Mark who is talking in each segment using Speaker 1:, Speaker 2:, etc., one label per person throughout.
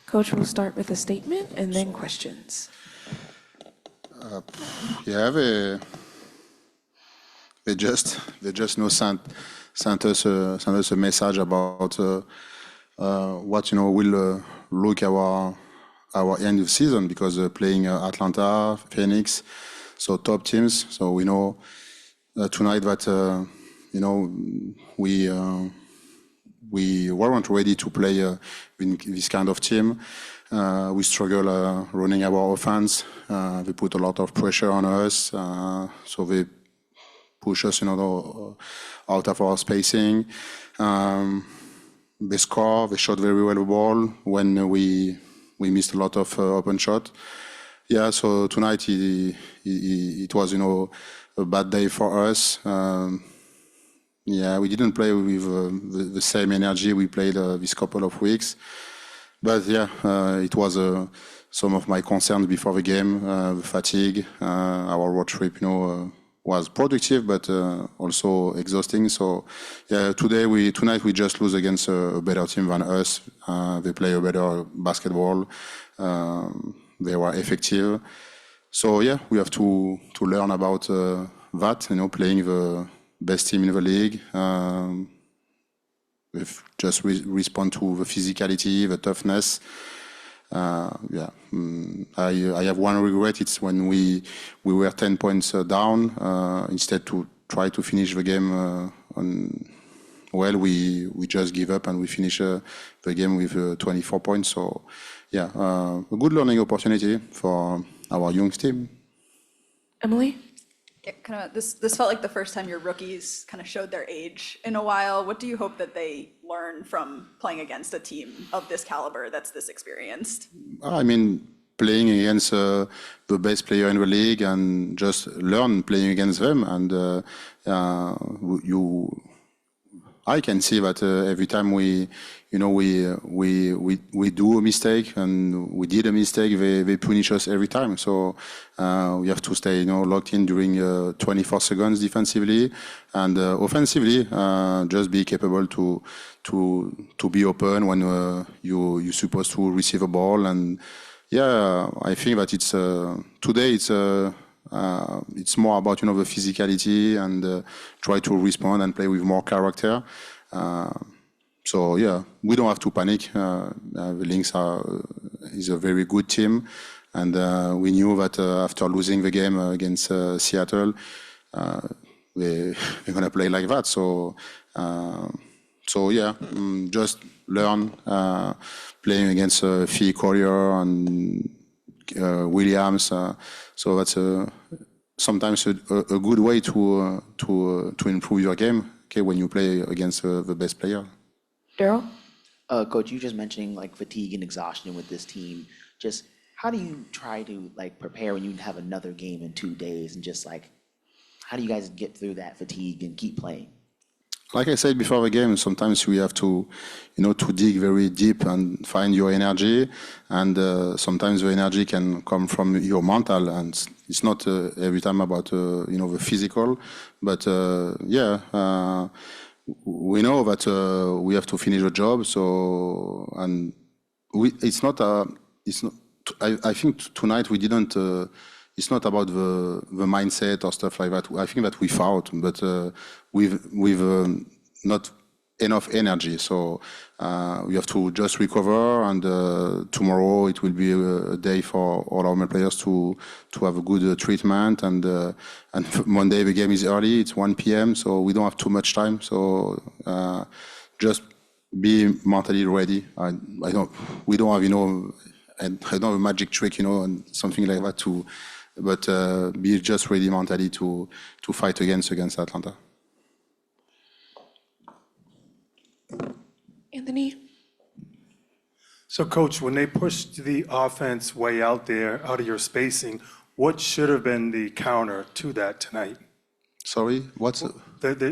Speaker 1: Coach will start with a statement and then questions.
Speaker 2: Yeah, they just sent us a message about what will look our end of season, because playing Atlanta, Phoenix, so top teams. So we know tonight that we weren't ready to play in this kind of team. We struggle running our offense. They put a lot of pressure on us, so they push us, out of our spacing. They score. They shot very well the ball when we missed a lot of open shot. Yeah, so tonight it was a bad day for us. Yeah, we didn't play with the same energy we played this couple of weeks. But yeah, it was some of my concerns before the game, the fatigue. Our road trip, was productive, but also exhausting. So yeah, tonight we just lose against a better team than us. They play a better basketball. They were effective. So yeah, we have to learn about that. Playing the best team in the league. We've just respond to the physicality, the toughness. Yeah, I have one regret. It's when we were 10 points down. Instead to try to finish the game we just give up and we finish the game with 24 points. So yeah, a good learning opportunity for our young team.
Speaker 1: Emily?
Speaker 3: Yeah, this felt like the first time your rookies kind of showed their age in a while. What do you hope that they learn from playing against a team of this caliber that's this experienced?
Speaker 2: I mean, playing against the best player in the league and just learn playing against them. And I can see that every time we do a mistake, and we did a mistake, they punish us every time. So we have to stay, locked in during 24 seconds defensively, and offensively, just be capable to be open when you're supposed to receive a ball. And yeah, I think that it's today it's more about the physicality and try to respond and play with more character. So yeah, we don't have to panic. The Lynx is a very good team, and we knew that after losing the game against Seattle, we're gonna play like that. So yeah, just learn playing against Phil Collier and Williams. So that's sometimes a good way to improve your game. Okay, when you play against the best player.
Speaker 1: Daryl?
Speaker 4: Coach, you just mentioning like fatigue and exhaustion with this team. Just how do you try to prepare when you have another game in 2 days, and just how do you guys get through that fatigue and keep playing?
Speaker 2: Like I said before the game, sometimes we have to, to dig very deep and find your energy. And sometimes the energy can come from your mental, and it's not every time about, the physical. But yeah, we know that we have to finish the job. So, and I think tonight we didn't. It's not about the mindset or stuff like that. I think that we fought, but with not enough energy. So we have to just recover, and tomorrow it will be a day for all our players to have a good treatment. And Monday the game is early. It's 1 p.m. So we don't have too much time. So just be mentally ready. We don't have I don't have a magic trick, and something like that but be just ready mentally to fight against Atlanta.
Speaker 1: Anthony?
Speaker 5: So, Coach, when they pushed the offense way out there, out of your spacing, what should have been the counter to that tonight?
Speaker 2: Sorry, what's
Speaker 5: the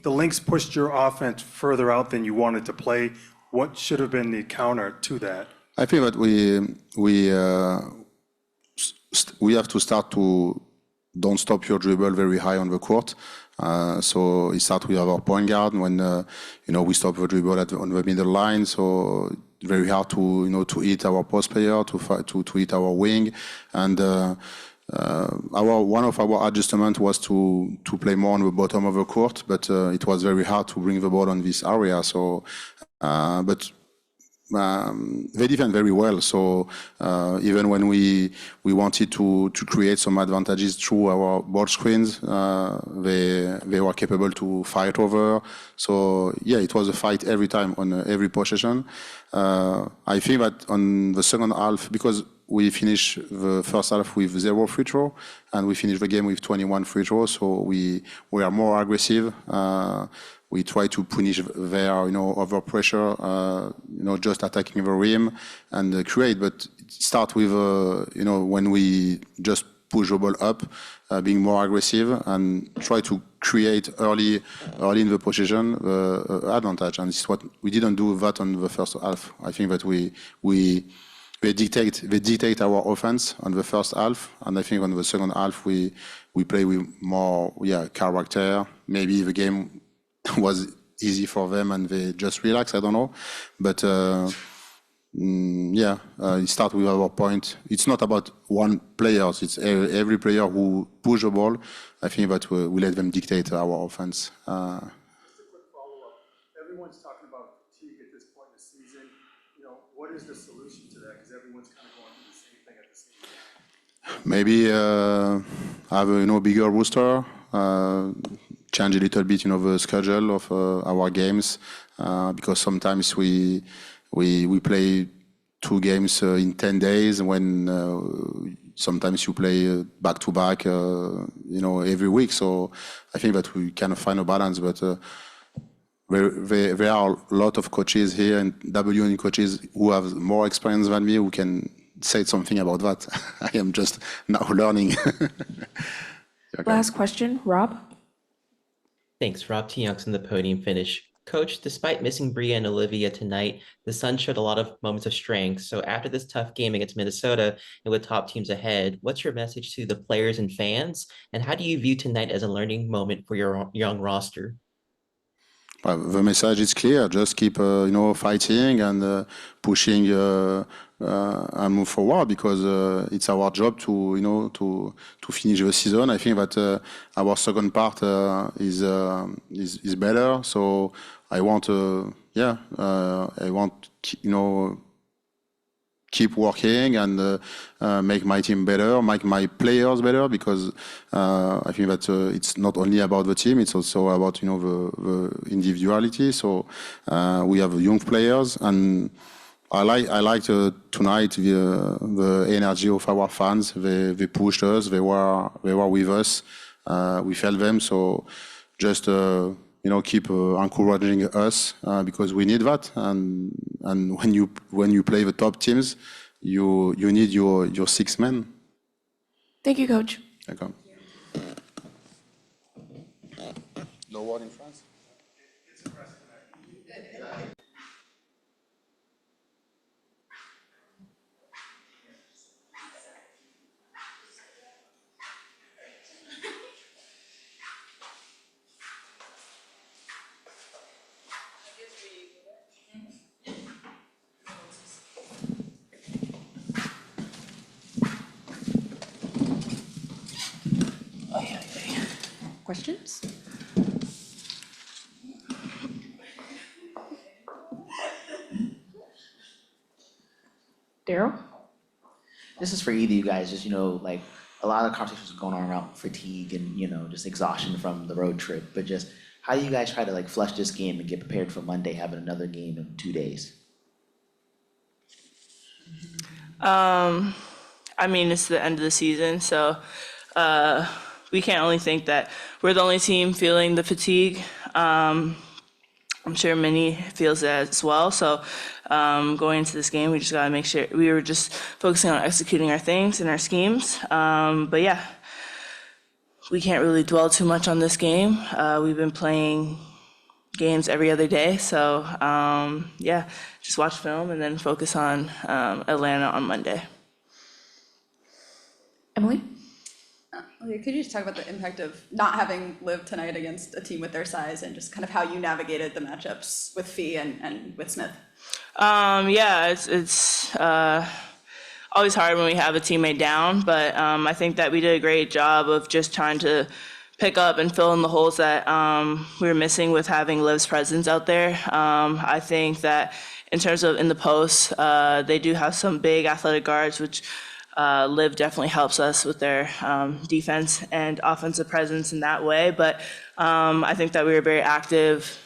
Speaker 5: Lynx pushed your offense further out than you wanted to play. What should have been the counter to that?
Speaker 2: I think that we have to start to don't stop your dribble very high on the court. So it starts with our point guard when we stop the dribble on the middle line. So very hard to hit our post player, to hit our wing, and one of our adjustments was to play more on the bottom of the court, but it was very hard to bring the ball on this area. So, but they defend very well. So even when we wanted to create some advantages through our ball screens, they were capable to fight over. So yeah, it was a fight every time on every possession. I think that on the second half, because we finished the first half with 0 free throw, and we finished the game with 21 free throws. So we are more aggressive. We try to punish their, over pressure, just attacking the rim and create. But it starts with, when we just push the ball up, being more aggressive and try to create early in the possession advantage. And it's what we didn't do that on the first half. I think that they dictate our offense on the first half, and I think on the second half we play with more character. Maybe the game was easy for them and they just relax. I don't know, but it starts with our point. It's not about one player. It's every player who push the ball. I think that we let them dictate our offense.
Speaker 5: Just a quick follow-up. Everyone's talking about fatigue at this point in the season. What is the solution to that? Because everyone's kind of going through the same thing at the same time.
Speaker 2: Maybe have a bigger roster. Change a little bit, the schedule of our games, because sometimes we play 2 games in 10 days when sometimes you play back to back, every week. So I think that we kind of find a balance, but there are a lot of coaches here and WNE coaches who have more experience than me who can say something about that. I am just now learning. Okay.
Speaker 1: Last question, Rob.
Speaker 6: Thanks. Rob T. Young's in the podium finish. Coach, despite missing Bria and Olivia tonight, the Suns showed a lot of moments of strength. So after this tough game against Minnesota and with top teams ahead, what's your message to the players and fans? And how do you view tonight as a learning moment for your young roster?
Speaker 2: Well, the message is clear. Just keep, fighting and pushing and move forward, because it's our job to finish the season. I think that our second part is better. So I want keep working and make my team better, make my players better, because I think that it's not only about the team, it's also about the individuality. So we have young players, and I liked tonight the energy of our fans. They pushed us. They were with us. We felt them. So just keep encouraging us, because we need that. And when you play the top teams, you need your 6 men.
Speaker 1: Thank you, Coach.
Speaker 2: Okay. No word in France.
Speaker 1: Questions? Daryl?
Speaker 4: This is for either of you guys, just, like, a lot of conversations going on around fatigue and, just exhaustion from the road trip, but just how do you guys try to, like, flush this game and get prepared for Monday, having another game in 2 days?
Speaker 7: It's the end of the season, so we can't only think that we're the only team feeling the fatigue. I'm sure Minnie feels that as well. So going into this game, we just got to make sure we were just focusing on executing our things and our schemes. But yeah, we can't really dwell too much on this game. We've been playing games every other day. So just watch film and then focus on Atlanta on Monday.
Speaker 1: Emily?
Speaker 3: Leah, could you just talk about the impact of not having lived tonight against a team with their size and just kind of how you navigated the matchups with Fee and with Smith?
Speaker 7: Yeah, it's always hard when we have a teammate down, but I think that we did a great job of just trying to pick up and fill in the holes that we were missing with having Liv's presence out there. I think that in terms of in the post, they do have some big athletic guards, which Liv definitely helps us with their defense and offensive presence in that way. But I think that we were very active.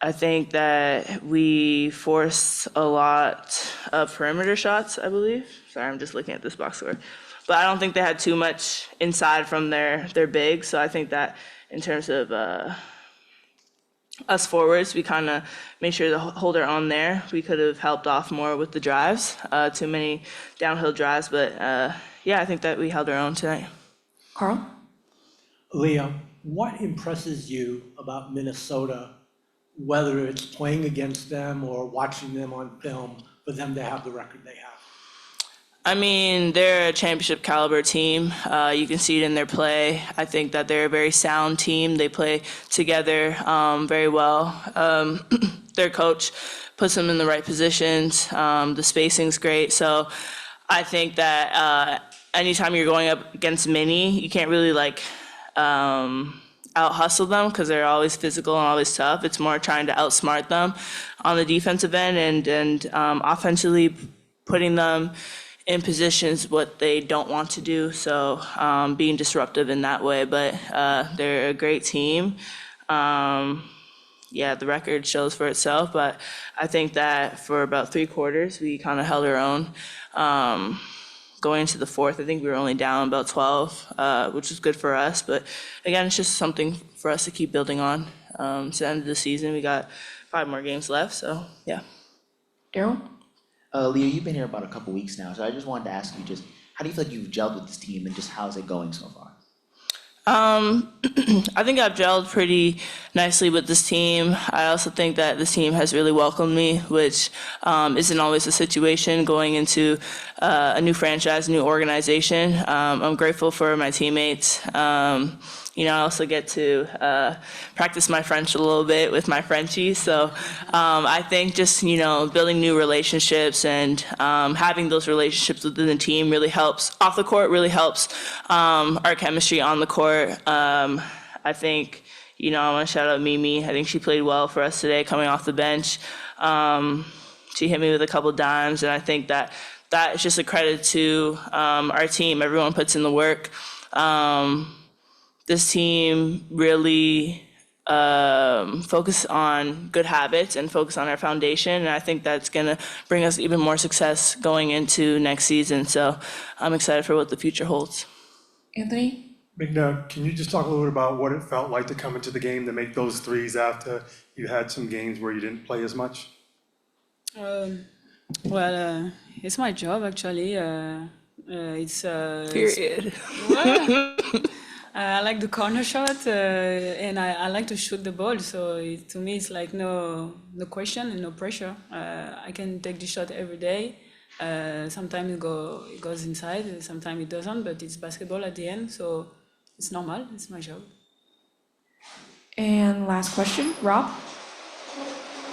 Speaker 7: I think that we forced a lot of perimeter shots, I believe. Sorry, I'm just looking at this box score. But I don't think they had too much inside from their big. So I think that in terms of us forwards, we kind of made sure to hold our own there. We could have helped off more with the drives, too many downhill drives. But yeah, I think that we held our own tonight.
Speaker 1: Carl?
Speaker 5: Leah, what impresses you about Minnesota, whether it's playing against them or watching them on film, for them to have the record they have?
Speaker 7: I mean, they're a championship caliber team. You can see it in their play. I think that they're a very sound team. They play together very well. Their coach puts them in the right positions. The spacing's great. So I think that anytime you're going up against Mini, you can't really out hustle them because they're always physical and always tough. It's more trying to outsmart them on the defensive end and offensively putting them in positions what they don't want to do. So being disruptive in that way. But they're a great team. Yeah, the record shows for itself. But I think that for about 3 quarters, we kind of held our own. Going into the fourth, I think we were only down about 12, which was good for us. But again, it's just something for us to keep building on. To the end of the season, we got 5 more games left. So yeah.
Speaker 1: Daryl?
Speaker 4: Leo, you've been here about a couple weeks now, so I just wanted to ask you just, how do you feel like you've gelled with this team and just how's it going so far?
Speaker 7: I think I've gelled pretty nicely with this team. I also think that this team has really welcomed me, which isn't always the situation going into a new franchise, new organization. I'm grateful for my teammates. I also get to practice my French a little bit with my Frenchies. So I think just, building new relationships and having those relationships within the team really helps. Off the court really helps our chemistry on the court. I think, I want to shout out Mimi. I think she played well for us today coming off the bench. She hit me with a couple dimes, and I think that is just a credit to our team. Everyone puts in the work. This team really focus on good habits and focus on our foundation. And I think that's going to bring us even more success going into next season. So I'm excited for what the future holds.
Speaker 1: Anthony?
Speaker 5: Migna, can you just talk a little bit about what it felt like to come into the game to make those threes after you had some games where you didn't play as much?
Speaker 8: Well, it's my job actually. It's
Speaker 7: Period.
Speaker 8: I like the corner shot, and I like to shoot the ball. So to me, it's like no question and no pressure. I can take the shot every day. Sometimes it goes inside, sometimes it doesn't. But it's basketball at the end, so it's normal. It's my job.
Speaker 1: And last question, Rob?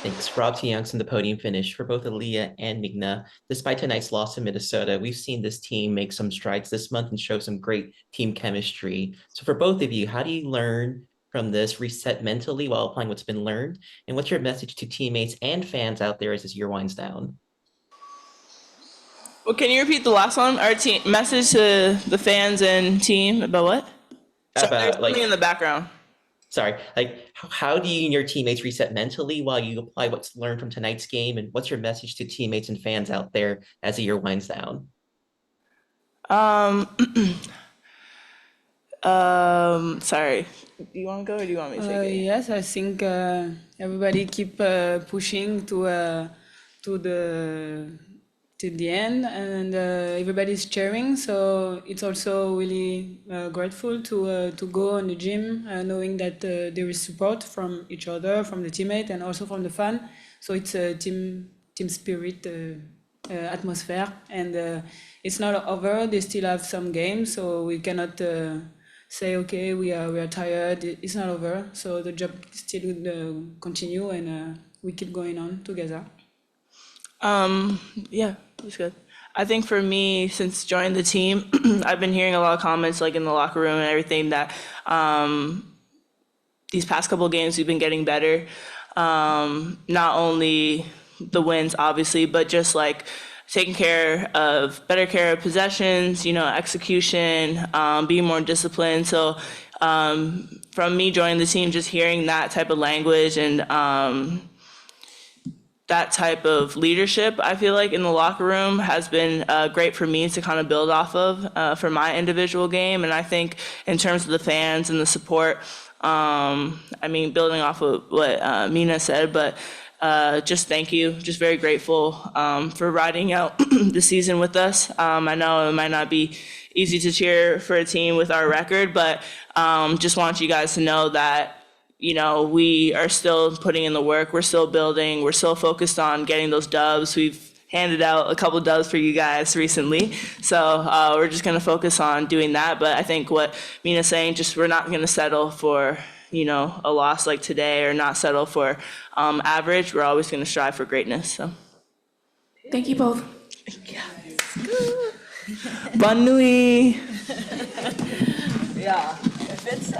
Speaker 6: Thanks. Rob T. Youngson, the podium finish for both Aaliyah and Migna. Despite tonight's loss to Minnesota, we've seen this team make some strides this month and show some great team chemistry. So for both of you, how do you learn from this, reset mentally while applying what's been learned? And what's your message to teammates and fans out there as this year winds down?
Speaker 7: Well, can you repeat the last one? Our team message to the fans and team about what? There's something in the background.
Speaker 6: Sorry, how do you and your teammates reset mentally while you apply what's learned from tonight's game? And what's your message to teammates and fans out there as the year winds down?
Speaker 7: Sorry. Do you want to go or do you want me to take it?
Speaker 8: Yes, I think everybody keep pushing to the end, and everybody's cheering. So it's also really grateful to go in the gym, knowing that there is support from each other, from the teammate, and also from the fan. So it's a team spirit atmosphere, and it's not over. They still have some games, so we cannot say okay, we are tired. It's not over, so the job still continue, and we keep going on together.
Speaker 7: Yeah, that's good. I think for me, since joining the team, I've been hearing a lot of comments like in the locker room and everything that these past couple of games we've been getting better. Not only the wins, obviously, but just like taking better care of possessions, execution, being more disciplined. So from me joining the team, just hearing that type of language and that type of leadership, I feel like in the locker room has been great for me to kind of build off of for my individual game. And I think in terms of the fans and the support, building off of what Mina said, but just thank you. Just very grateful for riding out the season with us. I know it might not be easy to cheer for a team with our record, but just want you guys to know that we are still putting in the work. We're still building. We're still focused on getting those dubs. We've handed out a couple dubs for you guys recently. So we're just going to focus on doing that. But I think what Mina's saying, just we're not going to settle for, a loss like today or not settle for average. We're always going to strive for greatness. So.
Speaker 1: Thank you both.
Speaker 7: Bonne nuit.
Speaker 3: Yeah, if it's